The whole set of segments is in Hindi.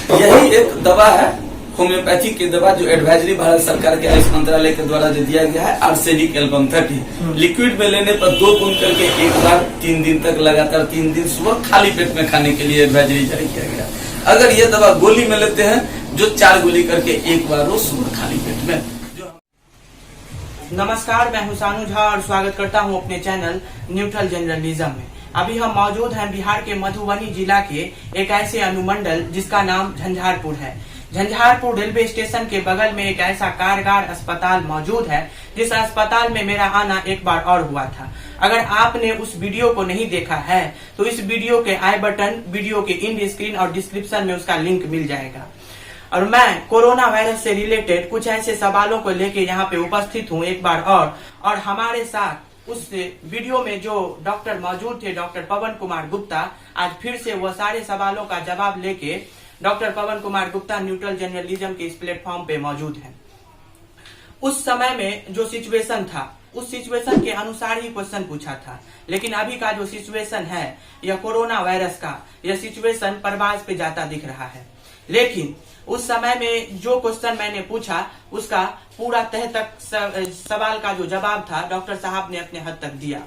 यही एक दवा है, होम्योपैथी की दवा, जो एडवाइजरी भारत सरकार के आयुष मंत्रालय के द्वारा जो दिया गया है, आर्सेनिक एल्बम 30 लिक्विड में लेने पर 2 बूंद करके एक बार 3 दिन तक लगातार 3 दिन सुबह खाली पेट में खाने के लिए एडवाइजरी जारी किया गया। अगर ये दवा गोली में लेते हैं जो 4 गोली करके एक बार रोज सुबह खाली पेट में। नमस्कार, मैं हूं सानू झा और स्वागत करता हूं अपने चैनल न्यूट्रल जर्नलिज्म में। अभी हम मौजूद हैं बिहार के मधुबनी जिला के एक ऐसे अनुमंडल जिसका नाम झंझारपुर है। झंझारपुर रेलवे स्टेशन के बगल में एक ऐसा कारगर अस्पताल मौजूद है जिस अस्पताल में मेरा आना एक बार और हुआ था। अगर आपने उस वीडियो को नहीं देखा है तो इस वीडियो के आई बटन, वीडियो के इंड स्क्रीन और डिस्क्रिप्शन में उसका लिंक मिल जाएगा। और मैं कोरोना वायरस से रिलेटेड कुछ ऐसे सवालों को लेके यहाँ पे उपस्थित हूँ एक बार और हमारे साथ उस वीडियो में जो डॉक्टर मौजूद थे, डॉक्टर पवन कुमार गुप्ता, आज फिर से वो सारे सवालों का जवाब लेके डॉक्टर पवन कुमार गुप्ता न्यूट्रल जर्नलिज्म के इस प्लेटफॉर्म पे मौजूद हैं। उस समय में जो सिचुएशन था उस सिचुएशन के अनुसार ही क्वेश्चन पूछा था, लेकिन अभी का जो सिचुएशन है यह कोरोना वायरस का, यह सिचुएशन परवाज पे जाता दिख रहा है। लेकिन उस समय में जो क्वेश्चन मैंने पूछा उसका पूरा तह तक सवाल का जो जवाब था डॉक्टर साहब ने अपने हद तक दिया।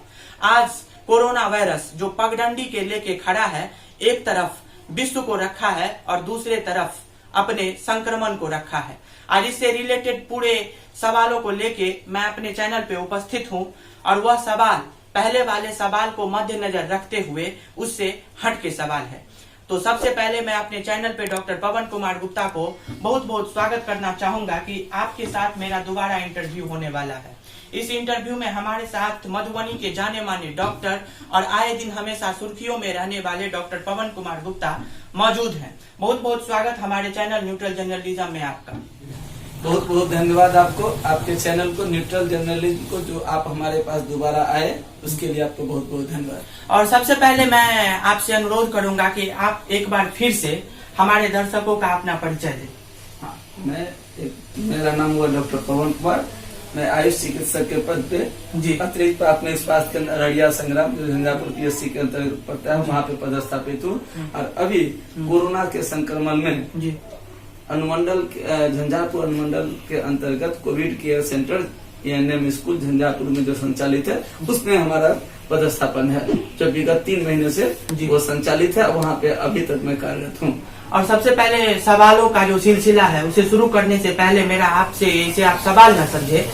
आज कोरोना वायरस जो पगडंडी के लेके खड़ा है, एक तरफ विश्व को रखा है और दूसरे तरफ अपने संक्रमण को रखा है। आज इससे रिलेटेड पूरे सवालों को लेके मैं अपने चैनल पे उपस्थित हूँ और वह सवाल पहले वाले सवाल को मद्देनजर रखते हुए उससे हट के सवाल है। तो सबसे पहले मैं अपने चैनल पे डॉक्टर पवन कुमार गुप्ता को बहुत बहुत स्वागत करना चाहूंगा कि आपके साथ मेरा दोबारा इंटरव्यू होने वाला है। इस इंटरव्यू में हमारे साथ मधुबनी के जाने माने डॉक्टर और आए दिन हमेशा सुर्खियों में रहने वाले डॉक्टर पवन कुमार गुप्ता मौजूद हैं। बहुत बहुत स्वागत हमारे चैनल न्यूट्रल जर्नलिज्म में आपका। बहुत बहुत धन्यवाद आपको, आपके चैनल को, न्यूट्रल जर्नलिज्म को, जो आप हमारे पास दोबारा आए उसके लिए आपको बहुत बहुत धन्यवाद। और सबसे पहले मैं आपसे अनुरोध करूंगा कि आप एक बार फिर से हमारे दर्शकों का अपना परिचय दें। हाँ, मेरा नाम हुआ डॉक्टर पवन कुमार, मैं आयुष चिकित्सक के पद पे जी अतिरिक्त प्राथमिक स्वास्थ्य केंद्र अररिया संग्राम जो झंझारपुर PSC के अंतर्गत पड़ता है वहाँ पे पदस्थापित हूँ। और अभी कोरोना के संक्रमण में जी अनुमंडल झंझारपुर अनुमंडल के अंतर्गत Covid care centre ANM school Jhanjharpur में जो संचालित है उसमें हमारा पदस्थापन है, जो विगत 3 महीने से वो संचालित है। वहाँ पे अभी तक मैं कार्यरत हूँ। और सबसे पहले सवालों का जो सिलसिला है उसे शुरू करने से पहले मेरा आपसे, इसे आप सवाल न समझे,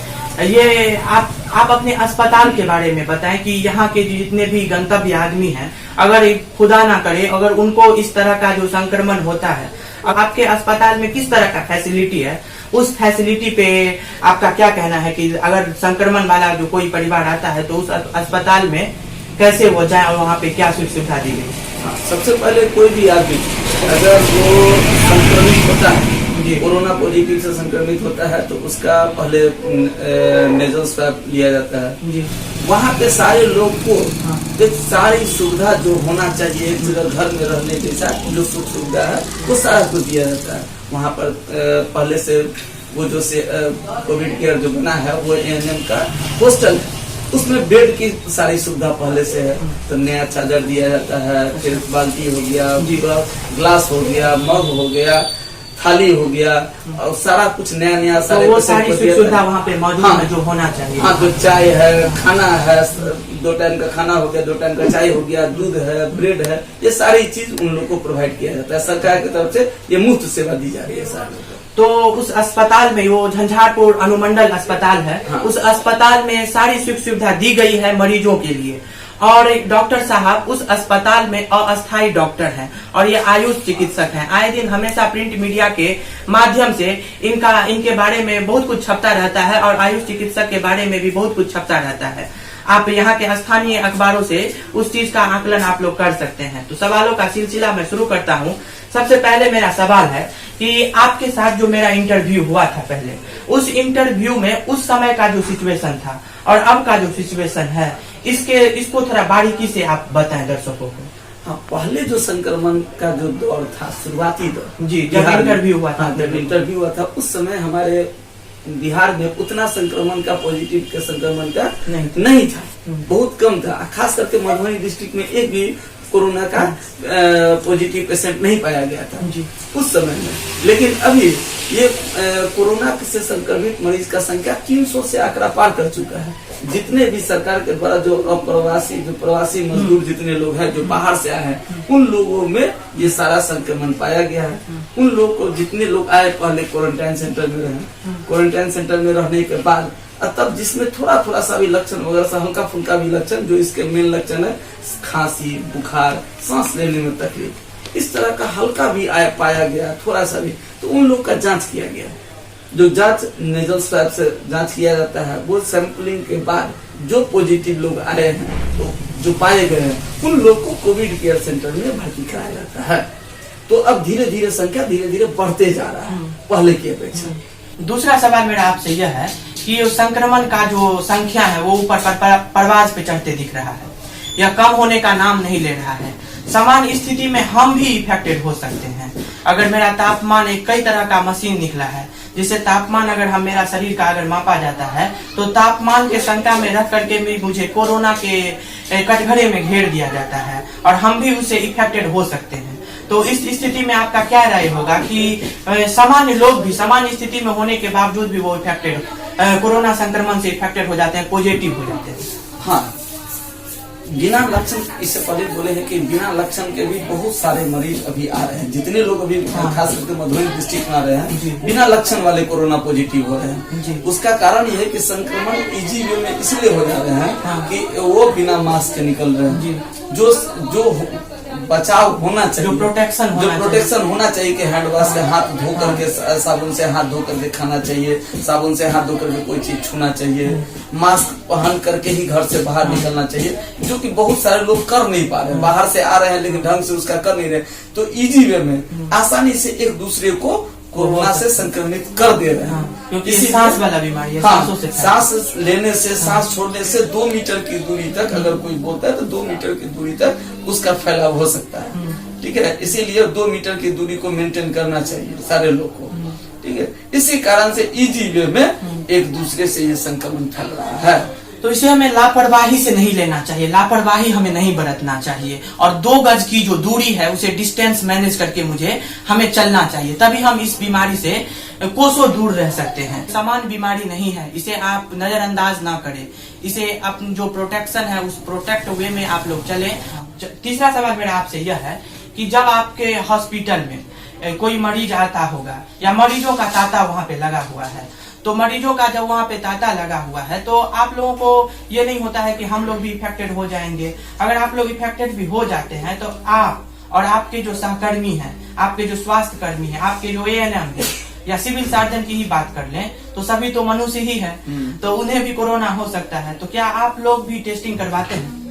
ये आप अपने अस्पताल के बारे में बताएं कि यहाँ के जितने भी गंतव्य आदमी हैं, अगर खुदा ना करे अगर उनको इस तरह का जो संक्रमण होता है, अब आपके अस्पताल में किस तरह का फैसिलिटी है, उस फैसिलिटी पे आपका क्या कहना है कि अगर संक्रमण वाला जो कोई परिवार आता है तो उस अस्पताल में कैसे वो जाए और वहाँ पे क्या सुविधा दी गई? सबसे पहले कोई भी आदमी अगर वो संक्रमित होता है, कोरोना पॉजिटिव से संक्रमित होता है तो उसका पहले नेजल स्वैब लिया जाता है। वहाँ पे सारे लोग को एक सारी सुविधा जो होना चाहिए एक जगह घर में रहने के साथ जो सुख सुविधा है वो सारा कुछ दिया जाता है। वहाँ पर पहले से वो जो से कोविड केयर जो बना है वो ANM का हॉस्टल है, उसमें बेड की सारी सुविधा पहले से है। तो नया चादर दिया जाता है, फिर बाल्टी हो गया, ग्लास हो गया, मग हो गया, थाली हो गया और सारा कुछ नया सारे तो वो सारी सुविधा वहाँ पे मौजूद है जो होना चाहिए। हाँ, जो चाय है, खाना है, 2 टाइम का खाना हो गया, 2 टाइम का चाय हो गया, दूध है, ब्रेड है, ये सारी चीज उन लोग को प्रोवाइड किया जाता है। सरकार की तरफ से ये मुफ्त सेवा दी जा रही है सारे लोगों को। तो उस अस्पताल में, वो झंझारपुर अनुमंडल अस्पताल है, हाँ। उस अस्पताल में सारी सुख सुविधा दी गई है मरीजों के लिए। और एक डॉक्टर साहब उस अस्पताल में अस्थायी डॉक्टर हैं और ये आयुष चिकित्सक हैं। आए दिन हमेशा प्रिंट मीडिया के माध्यम से इनके बारे में बहुत कुछ छपता रहता है और आयुष चिकित्सक के बारे में भी बहुत कुछ छपता रहता है। आप यहाँ के स्थानीय अखबारों से उस चीज का आकलन आप लोग कर सकते हैं। तो सवालों का सिलसिला मैं शुरू करता हूँ। सबसे पहले मेरा सवाल है कि आपके साथ जो मेरा इंटरव्यू हुआ था पहले, उस इंटरव्यू में उस समय का जो सिचुएशन था और अब का जो सिचुएशन है, इसको थोड़ा बारीकी से आप बताएं दर्शकों को। हाँ, पहले जो संक्रमण का जो दौर था, शुरुआती दौर जी, जब इंटरव्यू हुआ था, जब इंटरव्यू हुआ था उस समय हमारे बिहार में उतना संक्रमण का, पॉजिटिव के संक्रमण का नहीं था, बहुत कम था। खास करके मधुबनी डिस्ट्रिक्ट में एक भी कोरोना का पॉजिटिव पेशेंट नहीं पाया गया था जी। उस समय में। लेकिन अभी ये कोरोना से संक्रमित मरीज का संख्या 300 से आंकड़ा पार कर चुका है। जितने भी सरकार के द्वारा जो प्रवासी मजदूर जितने लोग हैं जो बाहर से आए हैं, उन लोगों में ये सारा संक्रमण पाया गया है। उन लोग को जितने लोग आए पहले क्वारंटाइन सेंटर में रहे, क्वारंटाइन सेंटर में रहने के बाद तब जिसमें थोड़ा सा भी लक्षण वगैरह सा हल्का फुल्का भी लक्षण, जो इसके मेन लक्षण है खांसी, बुखार, सांस लेने में तकलीफ, इस तरह का हल्का भी पाया गया थोड़ा सा भी, तो उन लोग का जांच किया गया। जो जांच नेजल स्वैब से जांच किया जाता है, वो सैंपलिंग के बाद जो पॉजिटिव लोग आए हैं, तो जो पाए गए हैं, उन लोग को कोविड केयर सेंटर में भर्ती कराया जाता है। तो अब धीरे धीरे संख्या धीरे धीरे बढ़ते जा रहा है पहले की अपेक्षा। दूसरा सवाल मेरा आपसे यह है कि संक्रमण का जो संख्या है वो ऊपर परवाज पे चढ़ते दिख रहा है, यह कम होने का नाम नहीं ले रहा है। सामान्य स्थिति में हम भी इफेक्टेड हो सकते हैं। अगर मेरा तापमान एक कई तरह का मशीन निकला है, जिससे तापमान अगर हम मेरा शरीर का अगर मापा जाता है, तो तापमान के शंका में रख करके भी मुझे कोरोना के कटघरे में घेर दिया जाता है और हम भी उससे इफेक्टेड हो सकते हैं। तो इस स्थिति में आपका क्या राय होगा कि सामान्य लोग भी सामान्य स्थिति में होने के बावजूद भी वो इफेक्टेड कोरोना संक्रमण से इफेक्टेड हो जाते हैं, पॉजिटिव हो जाते हैं? हाँ, बिना लक्षण, इससे पहले बोले हैं कि बिना लक्षण के भी बहुत सारे मरीज अभी आ रहे हैं। जितने लोग अभी खास करके मधुबनी डिस्ट्रिक्ट में आ रहे हैं, बिना लक्षण वाले कोरोना पॉजिटिव हो रहे हैं। उसका कारण ये है कि संक्रमण इजी वे में इसलिए हो जा रहे हैं कि वो बिना मास्क के निकल रहे हैं। जो बचाव होना चाहिए, जो प्रोटेक्शन होना चाहिए कि हैंड वॉश से हाथ धो करके, साबुन से हाथ धो करके खाना चाहिए, साबुन से हाथ धो करके कोई चीज छूना चाहिए, मास्क पहन करके ही घर से बाहर निकलना चाहिए, जो कि बहुत सारे लोग कर नहीं पा रहे। बाहर से आ रहे हैं लेकिन ढंग से उसका कर नहीं रहे, तो इजी वे में आसानी से एक दूसरे को कोरोना से संक्रमित कर दे रहे हैं। क्योंकि सांस वाला बीमारी है, सांस लेने से, सांस छोड़ने से 2 मीटर की दूरी तक अगर कोई बोलता है तो 2 मीटर की दूरी तक उसका फैलाव हो सकता है। ठीक है, इसीलिए 2 मीटर की दूरी को मेंटेन करना चाहिए सारे लोग को। ठीक है, इसी कारण से इजी वे में एक दूसरे से ये संक्रमण फैल रहा है। तो इसे हमें लापरवाही से नहीं लेना चाहिए, लापरवाही हमें नहीं बरतना चाहिए और 2 गज की जो दूरी है उसे डिस्टेंस मैनेज करके हमें चलना चाहिए, तभी हम इस बीमारी से कोसों दूर रह सकते हैं। सामान्य बीमारी नहीं है, इसे आप नजरअंदाज ना करें, इसे अपनी जो प्रोटेक्शन है उस प्रोटेक्ट वे में आप लोग चले। तीसरा सवाल मेरा आपसे यह है कि जब आपके हॉस्पिटल में कोई मरीज आता होगा या मरीजों का तांता वहाँ पे लगा हुआ है, तो मरीजों का जब वहाँ पे तांता लगा हुआ है तो आप लोगों को ये नहीं होता है कि हम लोग भी इफेक्टेड हो जाएंगे? अगर आप लोग इफेक्टेड भी हो जाते हैं तो आप और आपके जो सहकर्मी हैं, आपके जो स्वास्थ्य कर्मी हैं, आपके जो ANM है या सिविल सर्जन की ही बात कर लें तो सभी तो मनुष्य ही है, तो उन्हें भी कोरोना हो सकता है। तो क्या आप लोग भी टेस्टिंग करवाते हैं?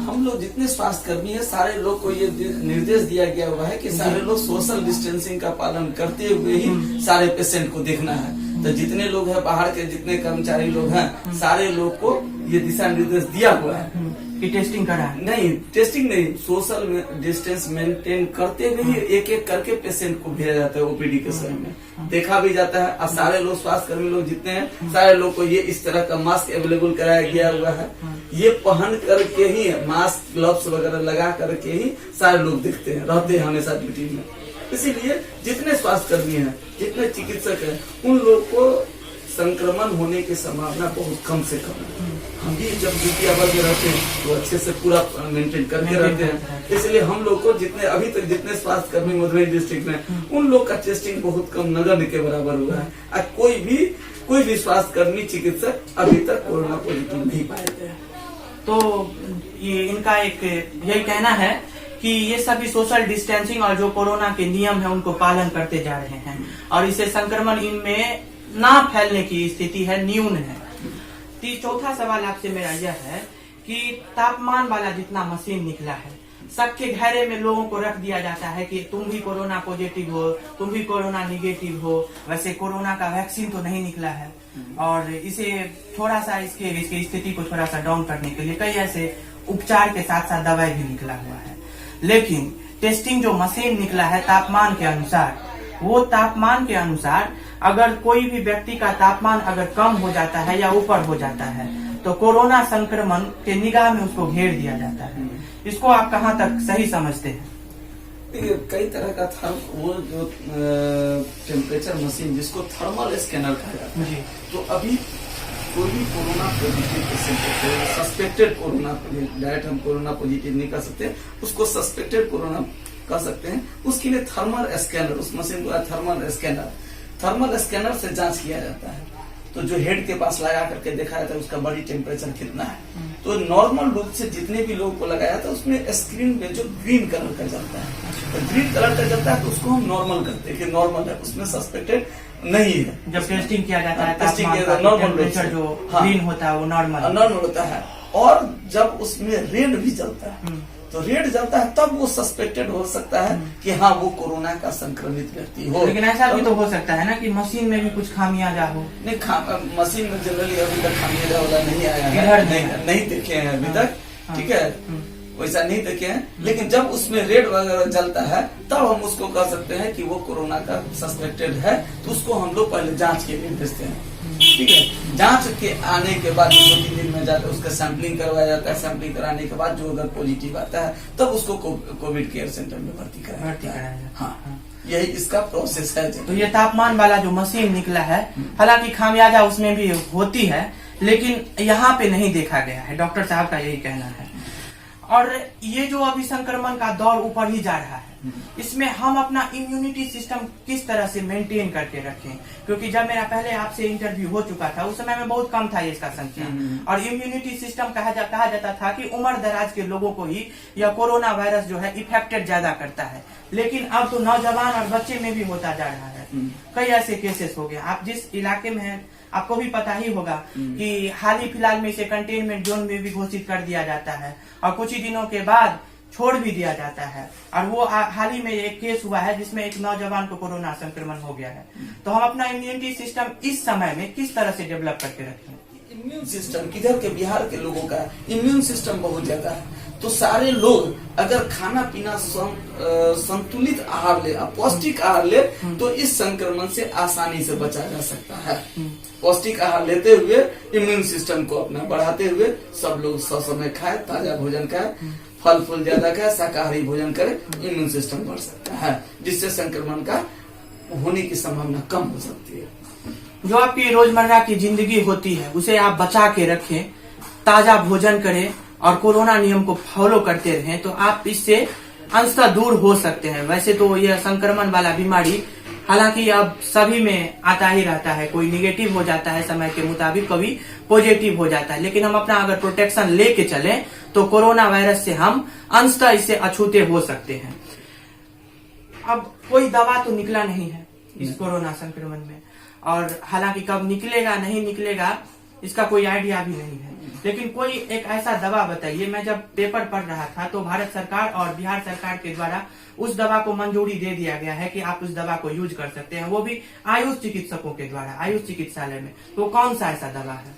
हम लोग जितने स्वास्थ्य कर्मी है सारे लोग को ये निर्देश दिया गया हुआ है कि सारे लोग सोशल डिस्टेंसिंग का पालन करते हुए ही सारे पेशेंट को देखना है। तो जितने लोग हैं बाहर के, जितने कर्मचारी लोग हैं, सारे लोग को ये दिशा निर्देश दिया हुआ है कि टेस्टिंग कराएं। नहीं, टेस्टिंग नहीं, सोशल डिस्टेंस मेंटेन करते हुए ही एक एक करके पेशेंट को भेजा जाता है OPD के समय में, देखा भी जाता है। और सारे लोग स्वास्थ्य कर्मी लोग जितने हैं सारे लोग को ये इस तरह का मास्क अवेलेबल कराया गया हुआ है। ये पहन करके ही, मास्क ग्लव्स वगैरह लगा करके ही सारे लोग दिखते हैं, रहते हैं हमेशा ड्यूटी में। इसीलिए जितने स्वास्थ्य कर्मी हैं, जितने चिकित्सक हैं, उन लोग को संक्रमण होने की संभावना बहुत कम से कम है। हम भी जब ड्यूटी आवर में रहते हैं तो अच्छे से पूरा मेंटेन करके रहते हैं। इसलिए हम लोग को जितने अभी तक जितने स्वास्थ्य कर्मी मधुबनी डिस्ट्रिक्ट में, उन लोग का टेस्टिंग बहुत कम, नगण्य के बराबर हुआ है। और कोई भी स्वास्थ्य कर्मी, चिकित्सक अभी तक कोरोना पॉजिटिव नहीं पाए गए। तो ये इनका एक यही कहना है कि ये सभी सोशल डिस्टेंसिंग और जो कोरोना के नियम है उनको पालन करते जा रहे हैं और इससे संक्रमण इनमें ना फैलने की स्थिति है, न्यून है। चौथा सवाल आपसे मेरा यह है कि तापमान वाला जितना मशीन निकला है, सबके घेरे में लोगों को रख दिया जाता है कि तुम भी कोरोना पॉजिटिव हो, तुम भी कोरोना निगेटिव हो। वैसे कोरोना का वैक्सीन तो नहीं निकला है और इसे थोड़ा सा इसकी स्थिति को थोड़ा सा डाउन करने के लिए कई ऐसे उपचार के साथ साथ दवाई भी निकला हुआ है। लेकिन टेस्टिंग जो मशीन निकला है तापमान के अनुसार, वो तापमान के अनुसार अगर कोई भी व्यक्ति का तापमान अगर कम हो जाता है या ऊपर हो जाता है तो कोरोना संक्रमण के निगाह में उसको घेर दिया जाता है। इसको आप कहाँ तक सही समझते हैं? देखिए, कई तरह का वो जो टेम्परेचर मशीन जिसको थर्मल स्कैनर कहा जाता है, तो अभी कोई भी कोरोना पॉजिटिव पेशेंट को सस्पेक्टेड कोरोना, डायरेक्ट हम कोरोना पॉजिटिव नहीं कर सकते, उसको सस्पेक्टेड कोरोना कर सकते हैं। उसके लिए थर्मल स्कैनर, उस मशीन को थर्मल स्कैनर से जांच किया जाता है। तो जो हेड के पास लगा करके देखा जाता है उसका बॉडी टेम्परेचर कितना है। तो नॉर्मल रूप से जितने भी लोगों को लगाया जाता है उसमें स्क्रीन में जो ग्रीन कलर का जलता है, तो ग्रीन कलर का जलता है तो उसको हम नॉर्मल करते हैं कि नॉर्मल है, उसमें सस्पेक्टेड नहीं है। जब टेस्टिंग किया जाता है टेस्टिंग नॉर्मल टेम्परेचर जो ग्रीन होता है वो नॉर्मल होता है। और जब उसमें रेड भी जलता है, तो रेड जलता है तब वो सस्पेक्टेड हो सकता है कि हाँ वो कोरोना का संक्रमित व्यक्ति हो। लेकिन ऐसा भी तो हो सकता है ना कि मशीन में भी कुछ खामियाजा हो। नहीं, मशीन में जनरली अभी तक खामियाजा वाला नहीं आया है, नहीं देखे हैं अभी तक, ठीक है, वैसा नहीं देखे हैं। लेकिन जब उसमें रेड वगैरह जलता है तब हम उसको कह सकते हैं कि वो कोरोना का सस्पेक्टेड है, तो उसको हम लोग पहले जांच के लिए भेजते हैं, ठीक है। जांच के आने के बाद 2-3 दिन में जाकर उसका सैंपलिंग करवाया जाता है। सैंपलिंग कराने के बाद जो अगर पॉजिटिव आता है तब उसको कोविड केयर सेंटर में भर्ती कराया जाता है। हाँ, यही इसका प्रोसेस है। तो ये तापमान वाला जो मशीन निकला है, हालांकि खामियाजा उसमें भी होती है, लेकिन यहाँ पे नहीं देखा गया है, डॉक्टर साहब का यही कहना है। और ये जो अभी संक्रमण का दौर ऊपर ही जा रहा है, इसमें हम अपना इम्यूनिटी सिस्टम किस तरह से मेंटेन करके रखें? क्योंकि जब मेरा पहले आपसे इंटरव्यू हो चुका था उस समय में बहुत कम था इसका संख्या, और इम्यूनिटी सिस्टम कहा जाता था कि उम्र दराज के लोगों को ही यह कोरोना वायरस जो है इफेक्टेड ज्यादा करता है। लेकिन अब तो नौजवान और बच्चे में भी होता जा रहा है। कई ऐसे केसेस हो गए। आप जिस इलाके में हैं आपको भी पता ही होगा कि हाल ही फिलहाल में इसे कंटेनमेंट जोन में भी घोषित कर दिया जाता है और कुछ ही दिनों के बाद छोड़ भी दिया जाता है। और वो हाल ही में एक केस हुआ है जिसमें एक नौजवान को कोरोना संक्रमण हो गया है। तो हम अपना इम्यूनिटी सिस्टम इस समय में किस तरह से डेवलप करके रखें? इम्यून सिस्टम किधर के बिहार के लोगों का इम्यून सिस्टम बहुत ज्यादा है। तो सारे लोग अगर खाना पीना संतुलित आहार ले, पौष्टिक आहार ले, तो इस संक्रमण से आसानी से बचा जा सकता है। पौष्टिक आहार लेते हुए इम्यून सिस्टम को अपना बढ़ाते हुए सब लोग समय खाए, ताजा भोजन खाए, फल फूल ज्यादा खाए, शाकाहारी भोजन करे, इम्यून सिस्टम बढ़ सकता है, जिससे संक्रमण का होने की संभावना कम हो सकती है। जो आपकी रोजमर्रा की जिंदगी होती है उसे आप बचा के रखें, ताजा भोजन करें और कोरोना नियम को फॉलो करते रहें, तो आप इससे अंशतः दूर हो सकते हैं। वैसे तो यह संक्रमण वाला बीमारी हालांकि अब सभी में आता ही रहता है, कोई निगेटिव हो जाता है समय के मुताबिक, कभी पॉजिटिव हो जाता है। लेकिन हम अपना अगर प्रोटेक्शन लेके चलें तो कोरोना वायरस से हम अंशतः इससे अछूते हो सकते हैं। अब कोई दवा तो निकला नहीं है इस कोरोना संक्रमण में, और हालांकि कब निकलेगा नहीं निकलेगा इसका कोई आइडिया भी नहीं है। लेकिन कोई एक ऐसा दवा बताइए। मैं जब पेपर पढ़ रहा था तो भारत सरकार और बिहार सरकार के द्वारा उस दवा को मंजूरी दे दिया गया है कि आप उस दवा को यूज कर सकते हैं, वो भी आयुष चिकित्सकों के द्वारा, आयुष चिकित्सालय में। तो कौन सा ऐसा दवा है?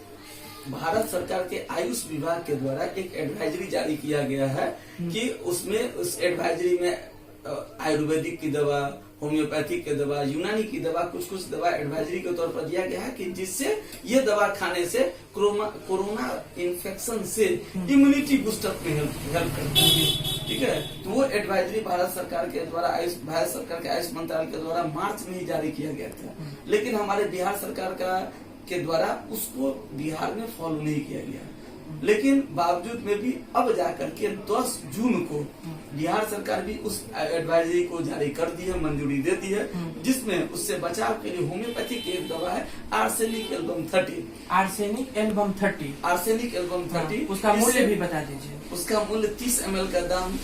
भारत सरकार के आयुष विभाग के द्वारा एक एडवाइजरी जारी किया गया है कि उसमें उस एडवाइजरी में आयुर्वेदिक की दवा, होम्योपैथिक की दवा, यूनानी की दवा, कुछ दवा एडवाइजरी के तौर पर दिया गया है कि जिससे ये दवा खाने से कोरोना इन्फेक्शन से इम्यूनिटी बूस्टअप में हेल्प करता है, ठीक है। तो वो एडवाइजरी भारत सरकार के द्वारा, भारत सरकार के आयुष मंत्रालय के द्वारा मार्च में ही जारी किया गया था। लेकिन हमारे बिहार सरकार के द्वारा उसको बिहार में फॉलो नहीं किया गया। लेकिन बावजूद में भी अब जाकर के 10 जून को बिहार सरकार भी उस एडवाइजरी को जारी कर दी है, मंजूरी दे दी है, जिसमें उससे बचाव के लिए होम्योपैथी की एक दवा है arsenic album 30। Arsenic album 30। Arsenic album 30। उसका मूल्य भी बता दीजिए। उसका मूल्य 30 ml का दाम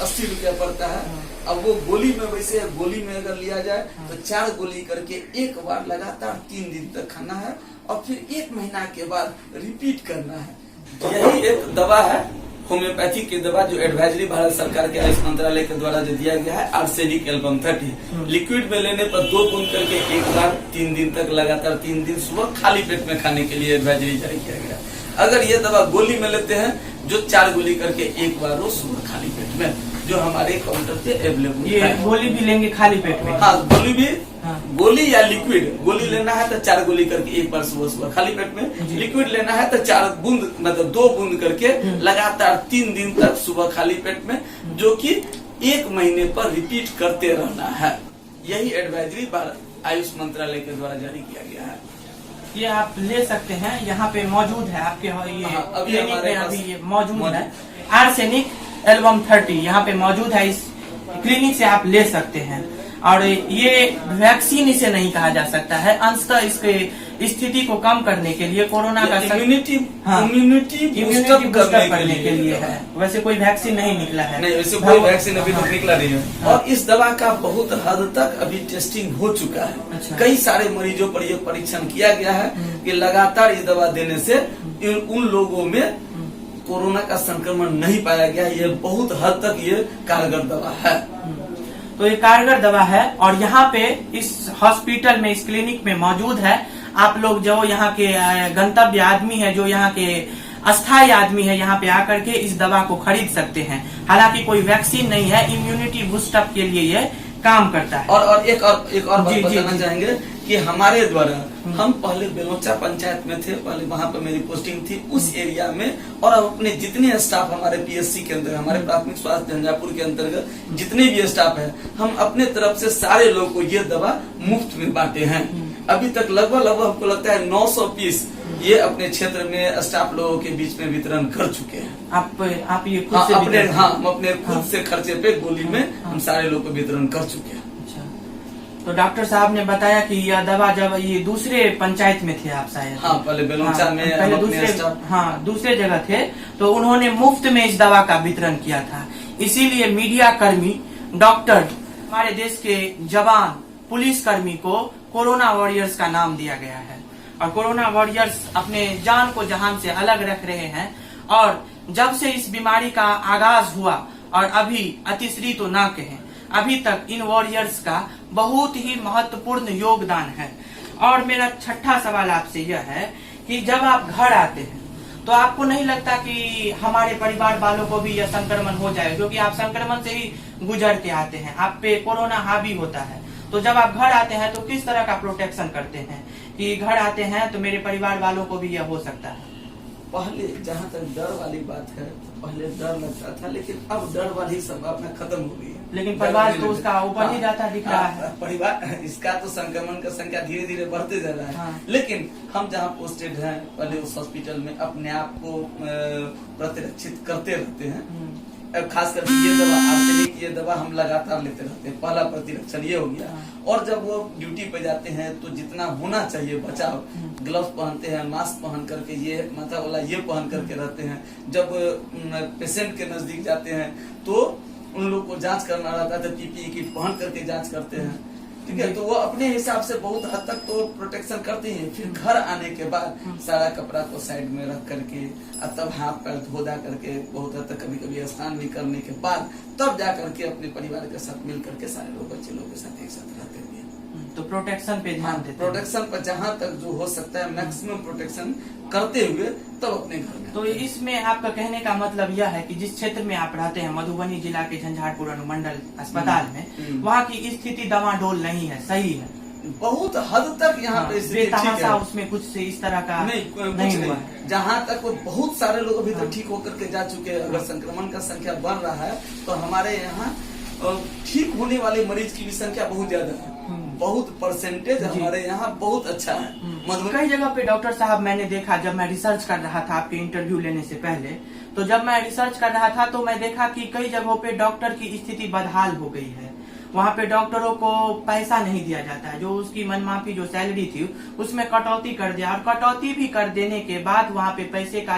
80 रुपया पड़ता है। अब वो गोली में, वैसे गोली में अगर लिया जाए तो 4 गोली करके एक बार लगातार 3 दिन तक खाना है और फिर 1 महीना के बाद रिपीट करना है। यही एक दवा है होम्योपैथिक की दवा जो एडवाइजरी भारत सरकार के आयुष मंत्रालय के द्वारा जो दिया गया है, आर्सेनिक एल्बम 30। लिक्विड में लेने पर 2 बूंद करके एक बार 3 दिन तक लगातार 3 दिन सुबह खाली पेट में खाने के लिए एडवाइजरी जारी किया गया। अगर ये दवा गोली में लेते हैं जो 4 गोली करके एक बार रोज सुबह खाली पेट में जो हमारे काउंटर पे अवेलेबल ये है। गोली भी लेंगे खाली पेट में? हाँ, गोली भी, हाँ। गोली या लिक्विड, गोली लेना है तो 4 गोली करके एक बार सुबह सुबह खाली पेट में, जी। लिक्विड लेना है तो 4 बूंद मतलब 2 बूंद करके लगातार 3 दिन तक सुबह खाली पेट में, जो कि 1 महीने पर रिपीट करते रहना है। यही एडवाइजरी आयुष मंत्रालय के द्वारा जारी किया गया है। ये आप ले सकते हैं, यहाँ पे मौजूद है आपके ये हाँ, अभी क्लिनिक हमारे में पास अभी ये मौजूद है। आर्सेनिक एल्बम 30 यहाँ पे मौजूद है, इस क्लिनिक से आप ले सकते हैं। और ये वैक्सीन इसे नहीं कहा जा सकता है, अंशतः इसके स्थिति को कम करने के लिए कोरोना का इम्यूनिटी इम्यूनिटी बूस्टअप करने के लिए है। वैसे कोई वैक्सीन नहीं निकला है। नहीं, वैसे कोई वैक्सीन अभी तक निकला नहीं है। और इस दवा का बहुत हद तक अभी टेस्टिंग हो चुका है। अच्छा। कई सारे मरीजों पर यह परीक्षण किया गया है कि लगातार ये दवा देने से उन लोगों में कोरोना का संक्रमण नहीं पाया गया। ये बहुत हद तक ये कारगर दवा है। तो ये कारगर दवा है और यहाँ पे इस हॉस्पिटल में, इस क्लिनिक में मौजूद है। आप लोग जो यहाँ के गंतव्य आदमी है, जो यहाँ के अस्थायी आदमी है, यहाँ पे आकर के इस दवा को खरीद सकते हैं। हालांकि कोई वैक्सीन नहीं है, इम्यूनिटी बूस्टअप के लिए ये काम करता है। और एक और बात जी, बताना जी। चाहेंगे कि हमारे द्वारा हम पहले बेलोचा पंचायत में थे, पहले वहाँ पर मेरी पोस्टिंग थी उस एरिया में, और अब अपने जितने स्टाफ हमारे पीएससी के अंदर, हमारे प्राथमिक स्वास्थ्य झंझारपुर के अंतर्गत जितने भी स्टाफ है, हम अपने तरफ से सारे लोग को ये दवा मुफ्त में बांटे हैं। अभी तक लगभग हमको लगता है 900 पीस ये अपने क्षेत्र में स्टाफ लोगों के बीच में वितरण कर चुके हैं। आप ये खुद हाँ, से अपने वितरण- हम अपने खुद हाँ। से खर्चे पे गोली में हम सारे लोग को वितरण कर चुके हैं। अच्छा, तो डॉक्टर साहब ने बताया कि यह दवा जब ये दूसरे पंचायत में थे आप शायद? हाँ, पहले बेलोचा में पहले हम अपने दूसरे, स्टाफ- हाँ, दूसरे जगह थे, तो उन्होंने मुफ्त में इस दवा का वितरण किया था। इसीलिए मीडिया कर्मी, डॉक्टर, हमारे देश के जवान, पुलिस कर्मी को कोरोना वॉरियर्स का नाम दिया गया है। और कोरोना वॉरियर्स अपने जान को जहान से अलग रख रहे हैं। और जब से इस बीमारी का आगाज हुआ और अभी अतिश्री तो ना कहें, अभी तक इन वॉरियर्स का बहुत ही महत्वपूर्ण योगदान है। और मेरा छठा सवाल आपसे यह है कि जब आप घर आते हैं तो आपको नहीं लगता कि हमारे परिवार वालों को भी यह संक्रमण हो जाए, क्योंकि आप संक्रमण से ही गुजर के आते हैं, आप पे कोरोना हावी होता है। तो जब आप घर आते हैं तो किस तरह का प्रोटेक्शन करते हैं कि घर आते हैं तो मेरे परिवार वालों को भी यह हो सकता है? पहले जहाँ तक डर वाली बात है, पहले डर लगता था, लेकिन अब डर वाली संभावना खत्म हो गई है। लेकिन परिवार तो उसका ऊपर ही जाता दिख रहा है। परिवार इसका तो संक्रमण का संख्या धीरे धीरे बढ़ते जा रहा है। हाँ। लेकिन हम जहाँ पोस्टेड हैं, पहले उस हॉस्पिटल में अपने आप को प्रतिरक्षित करते रहते हैं। खास करके ये दवा आर्सेनिक, ये दवा हम लगातार लेते रहते हैं। पहला प्रतिरक्षण ये हो गया। और जब वो ड्यूटी पे जाते हैं तो जितना होना चाहिए बचाव, ग्लव्स पहनते हैं, मास्क पहन करके, ये माथा वाला ये पहन करके रहते हैं। जब पेशेंट के नजदीक जाते हैं तो उन लोग को जांच करना रहता है तो पीपीई किट पहन करके जांच करते हैं। ठीक है, तो वो अपने हिसाब से बहुत हद तक तो प्रोटेक्शन करते हैं। फिर घर आने के बाद सारा कपड़ा को साइड में रख करके, तब हाथ पैर धो धा करके, बहुत हद तक कभी कभी स्नान भी करने के बाद, तब जा करके अपने परिवार के साथ मिल करके सारे लोग, बच्चे लोग के साथ एक साथ रहते हैं। तो प्रोटेक्शन पे ध्यान देते हैं। प्रोटेक्शन पर जहाँ तक जो हो सकता है मैक्सिमम प्रोटेक्शन करते हुए तब अपने घर में। तो इसमें आपका कहने का मतलब यह है कि जिस क्षेत्र में आप रहते हैं, मधुबनी जिला के झंझारपुर अनुमंडल अस्पताल में, वहाँ की स्थिति दमाडोल नहीं है, सही है? बहुत हद तक यहाँ पे स्थिति ठीक बेतहाशा है। उसमें कुछ से इस तरह का नहीं, कुछ नहीं हुआ नहीं। है। जहाँ तक वो बहुत सारे लोग अभी तक ठीक होकर के जा चुके हैं। अगर संक्रमण का संख्या बढ़ रहा है तो हमारे यहाँ ठीक होने वाले मरीज की भी संख्या बहुत ज्यादा है। बहुत परसेंटेज हमारे यहाँ बहुत अच्छा है। कई जगह पे डॉक्टर साहब मैंने देखा, जब मैं रिसर्च कर रहा था आपके इंटरव्यू लेने से पहले, तो जब मैं रिसर्च कर रहा था तो मैं देखा कि कई जगहों पे डॉक्टर की स्थिति बदहाल हो गई है। वहाँ पे डॉक्टरों को पैसा नहीं दिया जाता है, जो उसकी मनमाफी जो सैलरी थी उसमें कटौती कर दिया। और कटौती भी कर देने के बाद वहाँ पे पैसे का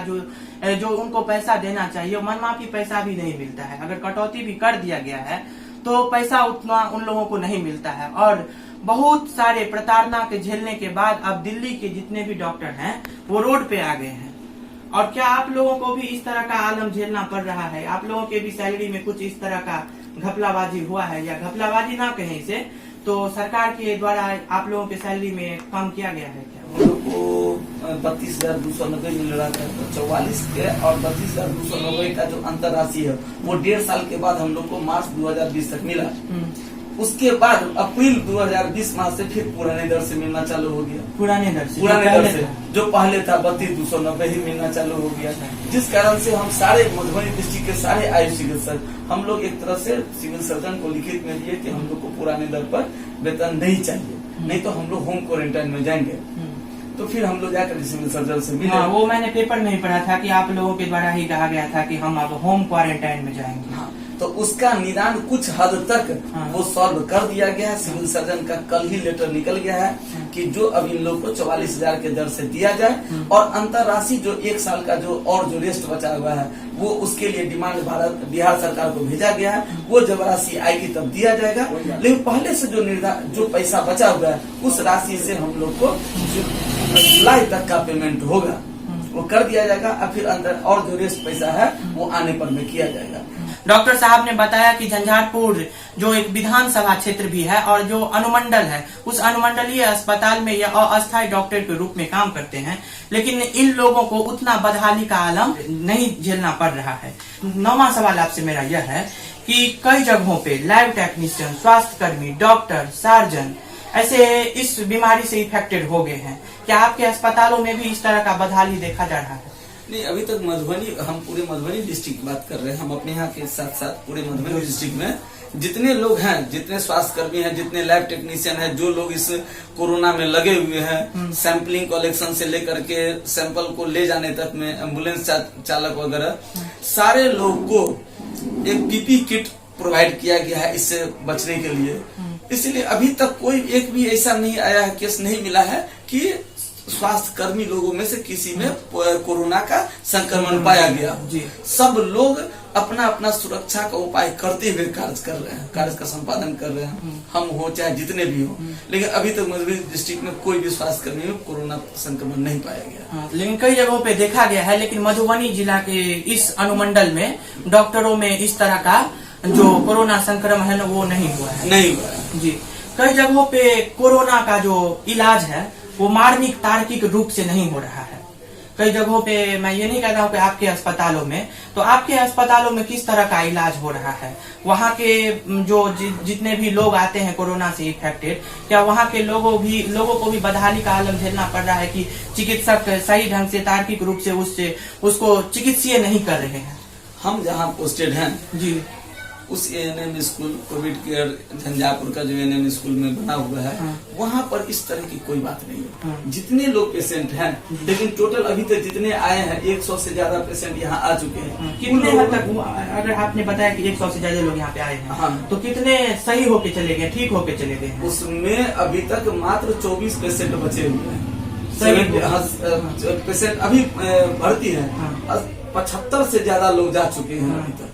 जो उनको पैसा देना चाहिए, मनमाफी पैसा भी नहीं मिलता है। अगर कटौती भी कर दिया गया है तो पैसा उतना उन लोगों को नहीं मिलता है। और बहुत सारे प्रताड़ना के झेलने के बाद अब दिल्ली के जितने भी डॉक्टर हैं वो रोड पे आ गए हैं। और क्या आप लोगों को भी इस तरह का आलम झेलना पड़ रहा है? आप लोगों के भी सैलरी में कुछ इस तरह का घपलाबाजी हुआ है, या घपलाबाजी ना कहें इसे तो सरकार के द्वारा आप लोगों के सैलरी में कम किया गया है क्या? हम लोग को 32,290 मिल रहा था, तो 44 के और 32,290 का जो अंतर राशि है वो 1.5 साल के बाद हम लोग को मार्च 2020 तक मिला। उसके बाद अप्रैल 2020 माह से फिर पुराने दर से मिलना चालू हो गया। पुराने दर से जो पहले था 32,290 ही मिलना चालू हो गया। जिस कारण से हम सारे मधुबनी डिस्ट्रिक्ट के सारे आयुष चिकित्सक हम लोग एक तरह से सिविल सर्जन को लिखित में दिए कि हम लोग को पुराने दर पर वेतन नहीं चाहिए, नहीं तो हम लोग होम क्वारंटाइन में जाएंगे। तो फिर हम लोग जाकर सिविल सर्जन से मिले। हाँ, वो मैंने पेपर में ही पढ़ा था कि आप लोगों के द्वारा ही कहा गया था कि हम अब होम क्वारंटाइन में जाएंगे। हाँ, तो उसका निदान कुछ हद तक वो सॉल्व कर दिया गया है। सिविल सर्जन का कल ही लेटर निकल गया है कि जो अब इन लोग को 44,000 के दर से दिया जाए और अंतर राशि जो 1 साल का जो रेस्ट बचा हुआ है वो उसके लिए डिमांड बिहार सरकार को भेजा गया है। वो जब राशि आएगी तब दिया जाएगा, लेकिन पहले से जो पैसा बचा हुआ है उस राशि से हम लोग को जुलाई तक का पेमेंट होगा, वो कर दिया जाएगा। और फिर अंदर और जो रेस्ट पैसा है वो आने पर में किया जाएगा। डॉक्टर साहब ने बताया कि झंझारपुर जो एक विधानसभा क्षेत्र भी है और जो अनुमंडल है, उस अनुमंडलीय अस्पताल में यह अस्थायी डॉक्टर के रूप में काम करते हैं, लेकिन इन लोगों को उतना बदहाली का आलम नहीं झेलना पड़ रहा है। 9वां सवाल आपसे मेरा यह है कि कई जगहों पे लैब टेक्नीशियन, स्वास्थ्य कर्मी, डॉक्टर, सर्जन ऐसे इस बीमारी से इफेक्टेड हो गए हैं। क्या आपके अस्पतालों में भी इस तरह का बदहाली देखा जा रहा है? नहीं, अभी तक हम पूरे मधुबनी डिस्ट्रिक्ट की बात कर रहे हैं। हम अपने यहाँ के साथ साथ पूरे मधुबनी डिस्ट्रिक्ट में जितने लोग हैं, जितने स्वास्थ्य कर्मी हैं, जितने लैब टेक्नीशियन हैं, जो लोग इस कोरोना में लगे हुए हैं, सैंपलिंग कलेक्शन से लेकर के सैंपल को ले जाने तक में एम्बुलेंस चालक वगैरह, सारे लोग को एक पीपी किट प्रोवाइड किया गया है इससे बचने के लिए। इसलिए अभी तक कोई एक भी ऐसा नहीं आया है, केस नहीं मिला है कि स्वास्थ्य कर्मी लोगों में से किसी में कोरोना का संक्रमण पाया गया। सब लोग अपना अपना सुरक्षा का उपाय करते हुए कार्य कर रहे हैं, कार्य का संपादन कर रहे हैं, हम हो चाहे जितने भी हो। लेकिन अभी तक मधुबनी डिस्ट्रिक्ट में कोई भी स्वास्थ्य कर्मी में कोरोना संक्रमण नहीं पाया गया। लेकिन कई जगहों पे देखा गया है, लेकिन मधुबनी जिला के इस अनुमंडल में डॉक्टरों में इस तरह का जो कोरोना संक्रमण है वो नहीं हुआ है। नहीं हुआ है जी। कई जगहों पे कोरोना का जो इलाज है वो मार्मिक तार्किक रूप से नहीं हो रहा है। कई जगहों पे, मैं ये नहीं कहता हूँ कि आपके अस्पतालों में, तो आपके अस्पतालों में किस तरह का इलाज हो रहा है? वहाँ के जो जितने भी लोग आते हैं कोरोना से इफेक्टेड, क्या वहाँ के लोगों को भी बदहाली का आलम झेलना पड़ रहा है कि चिकित्सक सही ढंग से तार्किक रूप से उसको चिकित्सीय नहीं कर रहे हैं? हम जहाँ पोस्टेड हैं जी, उस ANM school Covid care Jhanjharpur का जो एएनएम स्कूल में बना हुआ है, वहाँ पर इस तरह की कोई बात नहीं है। जितने लोग पेशेंट हैं, लेकिन टोटल अभी तक जितने आए हैं 100 से ज्यादा पेशेंट यहाँ आ चुके हैं। कितने हद तक, अगर आपने बताया कि 100 से ज्यादा लोग यहाँ पे आए हैं, तो कितने सही होके चले गए, ठीक होके चले गए? उसमें अभी तक मात्र 24 पेशेंट बचे हुए हैं। पेशेंट अभी भर्ती है, 75 से ज्यादा लोग जा चुके हैं अभी तक।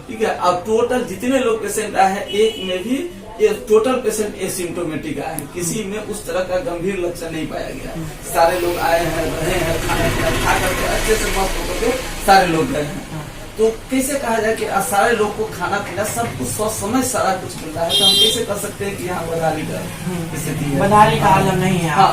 ठीक है। अब टोटल जितने लोग पेशेंट आए हैं, एक में भी ये टोटल पेशेंट एसिम्टोमेटिक आए हैं, किसी में उस तरह का गंभीर लक्षण नहीं पाया गया। सारे लोग आए हैं, रहे हैं, खाना पीना खा करके अच्छे से मस्त होकर के सारे लोग गए हैं। तो कैसे कहा जाए कि सारे लोग को खाना पीना सब कुछ समय सारा कुछ मिल रहा है, तो हम कैसे कर सकते हैं कि यहाँ बदहाली का स्थिति है? बदहाली का आलम नहीं है। हाँ,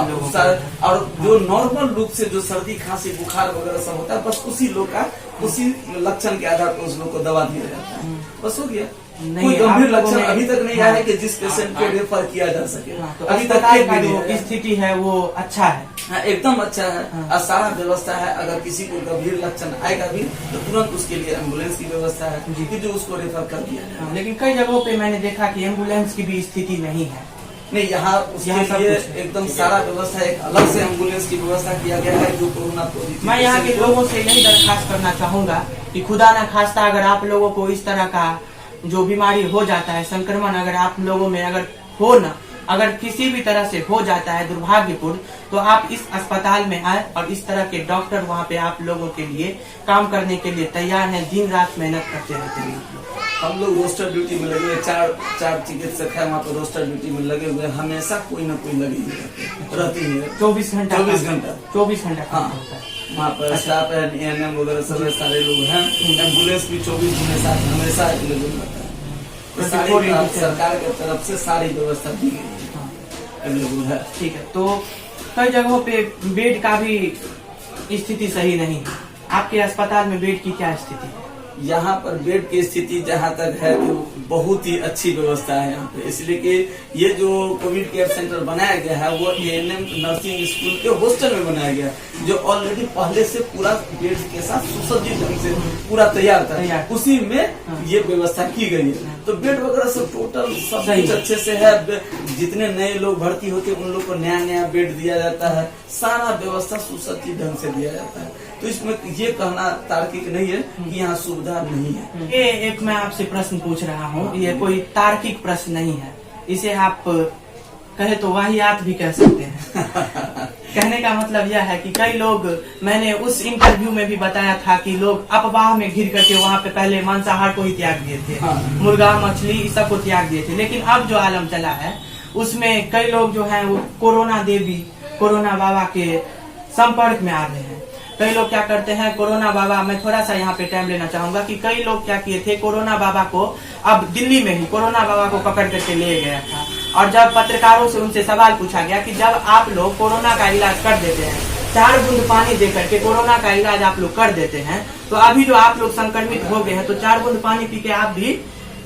और जो नॉर्मल रूप से जो सर्दी खांसी बुखार वगैरह सब होता है, बस उसी लोग का उसी लक्षण के आधार पर उस लोग को दवा दिया जाता है, बस हो गया। कोई गंभीर लक्षण अभी तक नहीं आया है कि जिस पेशेंट को रेफर किया जा सके। तो अभी तक जो स्थिति है वो अच्छा है। हाँ, एकदम अच्छा है। और सारा व्यवस्था है, अगर किसी को गंभीर लक्षण आएगा भी तो तुरंत उसके लिए एम्बुलेंस की व्यवस्था है कि जो उसको रेफर कर दिया जाए। लेकिन कई जगहों पे मैंने देखा कि एम्बुलेंस की भी स्थिति नहीं है। नहीं, यहाँ उसके लिए एकदम सारा व्यवस्था, एक अलग से एम्बुलेंस की व्यवस्था किया गया है जो कोरोना पॉजिटिव। मैं यहाँ के लोगों से यही दरखास्त करना चाहूंगा कि खुदा न खास्ता अगर आप लोगों को इस तरह का जो बीमारी हो जाता है, संक्रमण अगर आप लोगों में अगर किसी भी तरह से हो जाता है दुर्भाग्यपूर्ण, तो आप इस अस्पताल में आए और इस तरह के डॉक्टर वहाँ पे आप लोगों के लिए काम करने के लिए तैयार हैं, दिन रात मेहनत करते रहते हैं। हम लोग रोस्टर ड्यूटी में लगे हुए, चार चिकित्सक है वहाँ पर रोस्टर ड्यूटी में लगे हुए, हमेशा कोई न कोई लगी रहती है। 24 घंटा। हाँ, वहाँ पर स्टाफ है, एएनएम वगैरह सब सारे लोग हैं। एम्बुलेंस भी 24 घंटे हमेशा अवेलेबल रहता है। सरकार की तरफ से सारी व्यवस्था दी गई है, अवेलेबल है। ठीक है। तो कई जगहों पे बेड का भी स्थिति सही नहीं है। आपके अस्पताल में बेड की क्या स्थिति है? यहाँ पर बेड की स्थिति जहाँ तक है तो बहुत ही अच्छी व्यवस्था है यहाँ पे, इसलिए कि ये जो कोविड केयर सेंटर बनाया गया है वो ANM नर्सिंग स्कूल के हॉस्टल में बनाया गया है, जो ऑलरेडी पहले से पूरा बेड के साथ सुसज्जित ढंग से पूरा तैयार था, उसी में ये व्यवस्था की गई है। तो बेड वगैरह सब टोटल सब कुछ अच्छे से है। जितने नए लोग भर्ती होते हैं उन लोग को नया नया बेड दिया जाता है, सारा व्यवस्था सुसज्जित ढंग से दिया जाता है। तो इसमें ये कहना तार्किक नहीं है कि यहाँ सुविधा नहीं है। ये एक मैं आपसे प्रश्न पूछ रहा हूँ, ये कोई तार्किक प्रश्न नहीं है, इसे आप कहे तो वाहियात भी कह सकते हैं। कहने का मतलब यह है कि कई लोग, मैंने उस इंटरव्यू में भी बताया था कि लोग अफवाह में घिर करके वहाँ पे पहले मांसाहार को ही त्याग दिए थे, मुर्गा मछली इस सब को त्याग दिए थे, लेकिन अब जो आलम चला है उसमें कई लोग जो है वो कोरोना देवी, कोरोना बाबा के संपर्क में आ रहे हैं। कई लोग क्या करते हैं, कोरोना बाबा, मैं थोड़ा सा यहाँ पे टाइम लेना चाहूंगा कि कई लोग क्या किए थे, कोरोना बाबा को, अब दिल्ली में ही कोरोना बाबा को पकड़ करके ले गया था, और जब पत्रकारों से उनसे सवाल पूछा गया कि जब आप लोग कोरोना का इलाज कर देते हैं, 4 बूंद पानी दे करके कोरोना का इलाज आप लोग कर देते हैं, तो अभी जो आप लोग संक्रमित हो गए हैं तो 4 बूंद पानी पी के आप भी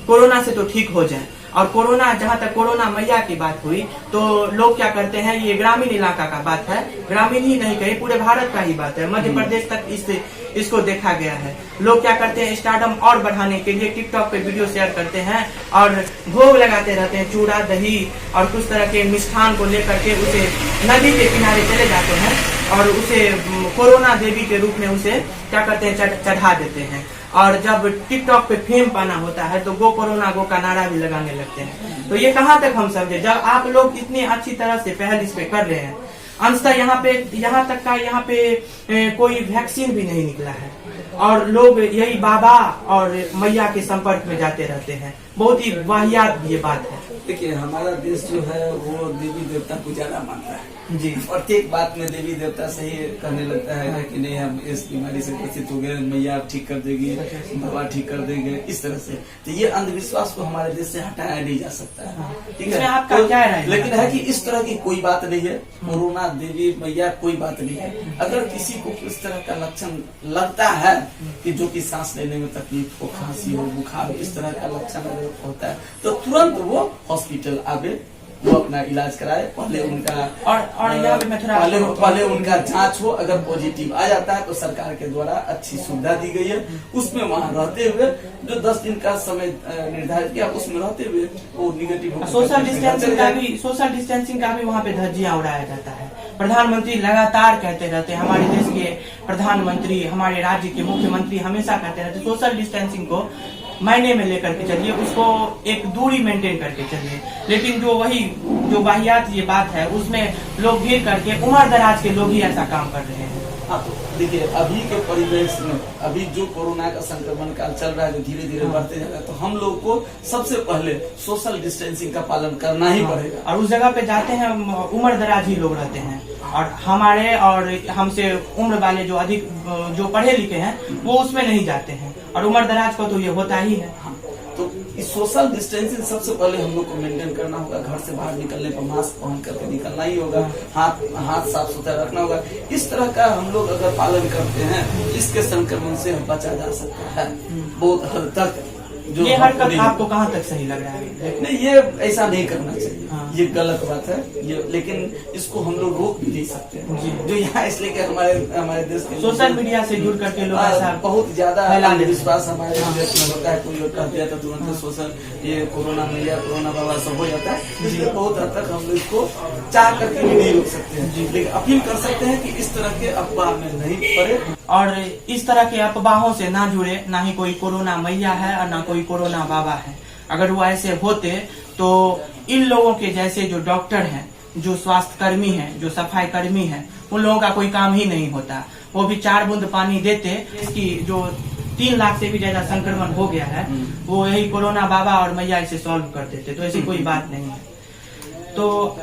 कोरोना से तो ठीक हो जाए। और कोरोना, जहाँ तक कोरोना मैया की बात हुई तो लोग क्या करते हैं, ये ग्रामीण इलाका का बात है, ग्रामीण ही नहीं कहीं पूरे भारत का ही बात है, मध्य प्रदेश तक इसको देखा गया है। लोग क्या करते हैं, स्टारडम और बढ़ाने के लिए टिकटॉक पे वीडियो शेयर करते हैं और भोग लगाते रहते हैं, चूड़ा दही और कुछ तरह के मिष्ठान को लेकर के उसे नदी के किनारे चले जाते हैं और उसे कोरोना देवी के रूप में उसे क्या करते हैं, चढ़ा देते हैं। और जब टिकटॉक पे फेम पाना होता है तो गो कोरोना गो का नारा भी लगाने लगते हैं। तो ये कहाँ तक हम समझे, जब आप लोग इतनी अच्छी तरह से पहल इस पे कर रहे हैं, अंततः यहाँ तक का यहाँ पे कोई वैक्सीन भी नहीं निकला है और लोग यही बाबा और मैया के संपर्क में जाते रहते हैं। बहुत ही वाहियात ये बात है। देखिए, हमारा देश जो है वो देवी देवता को ज्यादा मानता है जी। प्रत्येक बात में देवी देवता से ही कहने लगता है कि नहीं, हम इस बीमारी से ग्रसित हो गए, मैया ठीक कर देगी, बाबा ठीक कर देंगे, इस तरह से। तो ये अंधविश्वास को हमारे देश से हटाया नहीं जा सकता है, ठीक है। आपका क्या राय? लेकिन है कि इस तरह की कोई बात नहीं है, कोरोना देवी मैया कोई बात नहीं है। अगर किसी को इस तरह का लक्षण लगता है कि जो कि सांस लेने में तकलीफ हो, खांसी हो, बुखार हो, इस तरह का लक्षण अगर होता है तो तुरंत वो हॉस्पिटल आवे, वो अपना इलाज कराए। पहले उनका और यहाँ पे मैं थोड़ा पहले उनका जांच हो, अगर पॉजिटिव आ जाता है तो सरकार के द्वारा अच्छी सुविधा दी गई है, उसमें वहाँ रहते हुए जो 10 दिन का समय निर्धारित किया उसमें रहते हुए वो निगेटिव सोशल डिस्टेंसिंग का भी वहाँ पे धज्जियां उड़ाया जाता है। प्रधानमंत्री लगातार कहते रहते हैं, हमारे देश के प्रधानमंत्री, हमारे राज्य के मुख्यमंत्री हमेशा कहते रहते हैं सोशल डिस्टेंसिंग को मायने में लेकर के चलिए, उसको एक दूरी मेंटेन करके चलिए। लेकिन जो वाहियात ये बात है उसमें लोग घिर करके उम्र दराज के लोग ही ऐसा काम कर रहे हैं। देखिए, अभी के परिवेश में अभी जो कोरोना का संक्रमण काल चल रहा है, जो धीरे धीरे बढ़ते जा रहा है, तो हम लोग को सबसे पहले सोशल डिस्टेंसिंग का पालन करना ही पड़ेगा। और उस जगह पे जाते हैं उम्र दराज ही लोग रहते हैं, और हमारे और हमसे उम्र वाले जो अधिक जो पढ़े लिखे हैं वो उसमें नहीं जाते हैं, और उम्र दराज को तो ये होता ही है। तो इस सोशल डिस्टेंसिंग सबसे पहले हम लोग को मेंटेन करना होगा। घर से बाहर निकलने पर मास्क पहन करके निकलना ही होगा, हाथ साफ सुथरा रखना होगा। इस तरह का हम लोग अगर पालन करते हैं, इसके संक्रमण से बचा जा सकता है बहुत हद तक। जो ये हरकत आपको कहाँ तक सही लग रहा है? नहीं, ये ऐसा नहीं करना चाहिए, ये गलत बात है ये, लेकिन इसको हम लोग रोक भी नहीं सकते हैं। जो यहाँ इसलिए कि हमारे देश के सोशल मीडिया से जुड़ करके लोग ऐसा बहुत ज्यादा विश्वास हमारे देश में होता है। कोई लोग कह दिया तो तुरंत सोशल ये कोरोना मैया, कोरोना बाबा सब हो जाता है। इसलिए बहुत हद तक हम लोग इसको चाह करके भी नहीं रोक सकते हैं, लेकिन अपील कर सकते हैं कि इस तरह के अफवाह में नहीं पड़े और इस तरह के अफवाहों से ना जुड़े। ना ही कोई कोरोना मैया है और ना कोई कोरोना बाबा है। अगर वो ऐसे होते तो इन लोगों के जैसे जो डॉक्टर हैं, जो स्वास्थ्य कर्मी हैं, जो सफाई कर्मी हैं, उन लोगों का कोई काम ही नहीं होता। वो भी 4 बूंद पानी देते। इसकी जो 3 लाख से भी ज्यादा संक्रमण हो गया है, वो यही कोरोना बाबा और मैया इसे सॉल्व कर देते। तो ऐसी कोई बात नहीं है। तो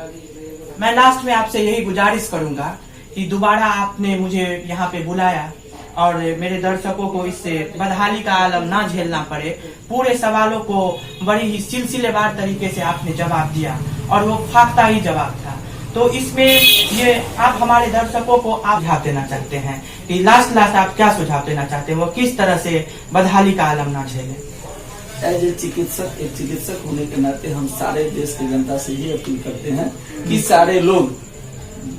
मैं लास्ट में आपसे यही गुजारिश करूंगा कि दोबारा आपने मुझे यहाँ पे बुलाया और मेरे दर्शकों को इससे बदहाली का आलम ना झेलना पड़े। पूरे सवालों को बड़ी ही सिलसिलेवार तरीके से आपने जवाब दिया और वो फाख्ता ही जवाब था। तो इसमें ये आप हमारे दर्शकों को आप सुझाव देना चाहते हैं कि लास्ट आप क्या सुझाव देना चाहते हैं, वो किस तरह से बदहाली का आलम ना झेले? एज ए चिकित्सक, एक चिकित्सक होने के नाते हम सारे देश की जनता से ही अपील करते हैं कि सारे लोग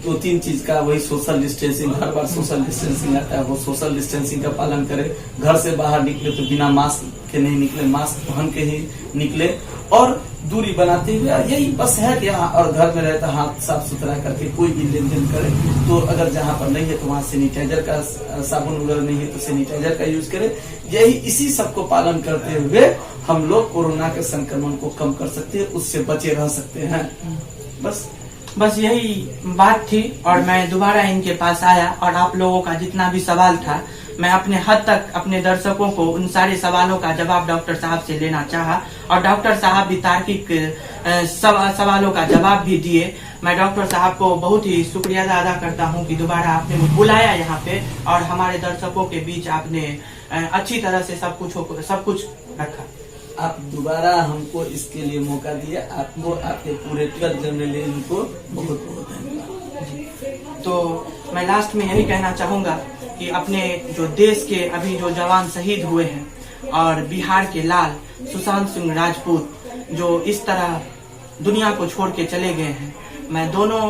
2-3 चीज का, वही सोशल डिस्टेंसिंग, हर बार सोशल डिस्टेंसिंग आता है, वो सोशल डिस्टेंसिंग का पालन करें। घर से बाहर निकले तो बिना मास्क के नहीं निकले, मास्क पहन के ही निकले और दूरी बनाते हुए। यही बस है कि हाँ, और घर में रहता हाथ साफ सुथरा करके कोई भी लेन देन करे। तो अगर जहाँ पर नहीं है तो वहाँ सैनिटाइजर का, साबुन वगैरह नहीं है तो सैनिटाइजर का यूज करें। यही इसी सबको पालन करते हुए हम लोग कोरोना के संक्रमण को कम कर सकते हैं, उससे बचे रह सकते हैं। बस यही बात थी और मैं दोबारा इनके पास आया और आप लोगों का जितना भी सवाल था मैं अपने हद तक अपने दर्शकों को उन सारे सवालों का जवाब डॉक्टर साहब से लेना चाहा और डॉक्टर साहब भी तार्किक सवालों का जवाब भी दिए। मैं डॉक्टर साहब को बहुत ही शुक्रिया अदा करता हूं कि दोबारा आपने मुझे बुलाया यहाँ पे और हमारे दर्शकों के बीच आपने अच्छी तरह से सब कुछ रखा। आप दोबारा हमको इसके लिए मौका दिया, आपको, आपके पूरे जनरल को बहुत बहुत धन्यवाद। तो मैं लास्ट में यही कहना चाहूंगा कि अपने जो देश के अभी जो जवान शहीद हुए हैं और बिहार के लाल सुशांत सिंह राजपूत जो इस तरह दुनिया को छोड़ के चले गए हैं, मैं दोनों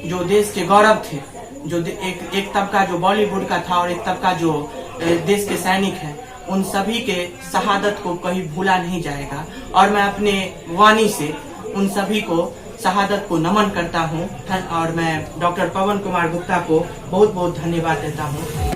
जो देश के गौरव थे, जो एक तबका जो बॉलीवुड का था और एक तबका जो देश के सैनिक हैं, उन सभी के शहादत को कहीं भूला नहीं जाएगा और मैं अपने वाणी से उन सभी को शहादत को नमन करता हूं और मैं डॉक्टर पवन कुमार गुप्ता को बहुत बहुत धन्यवाद देता हूं।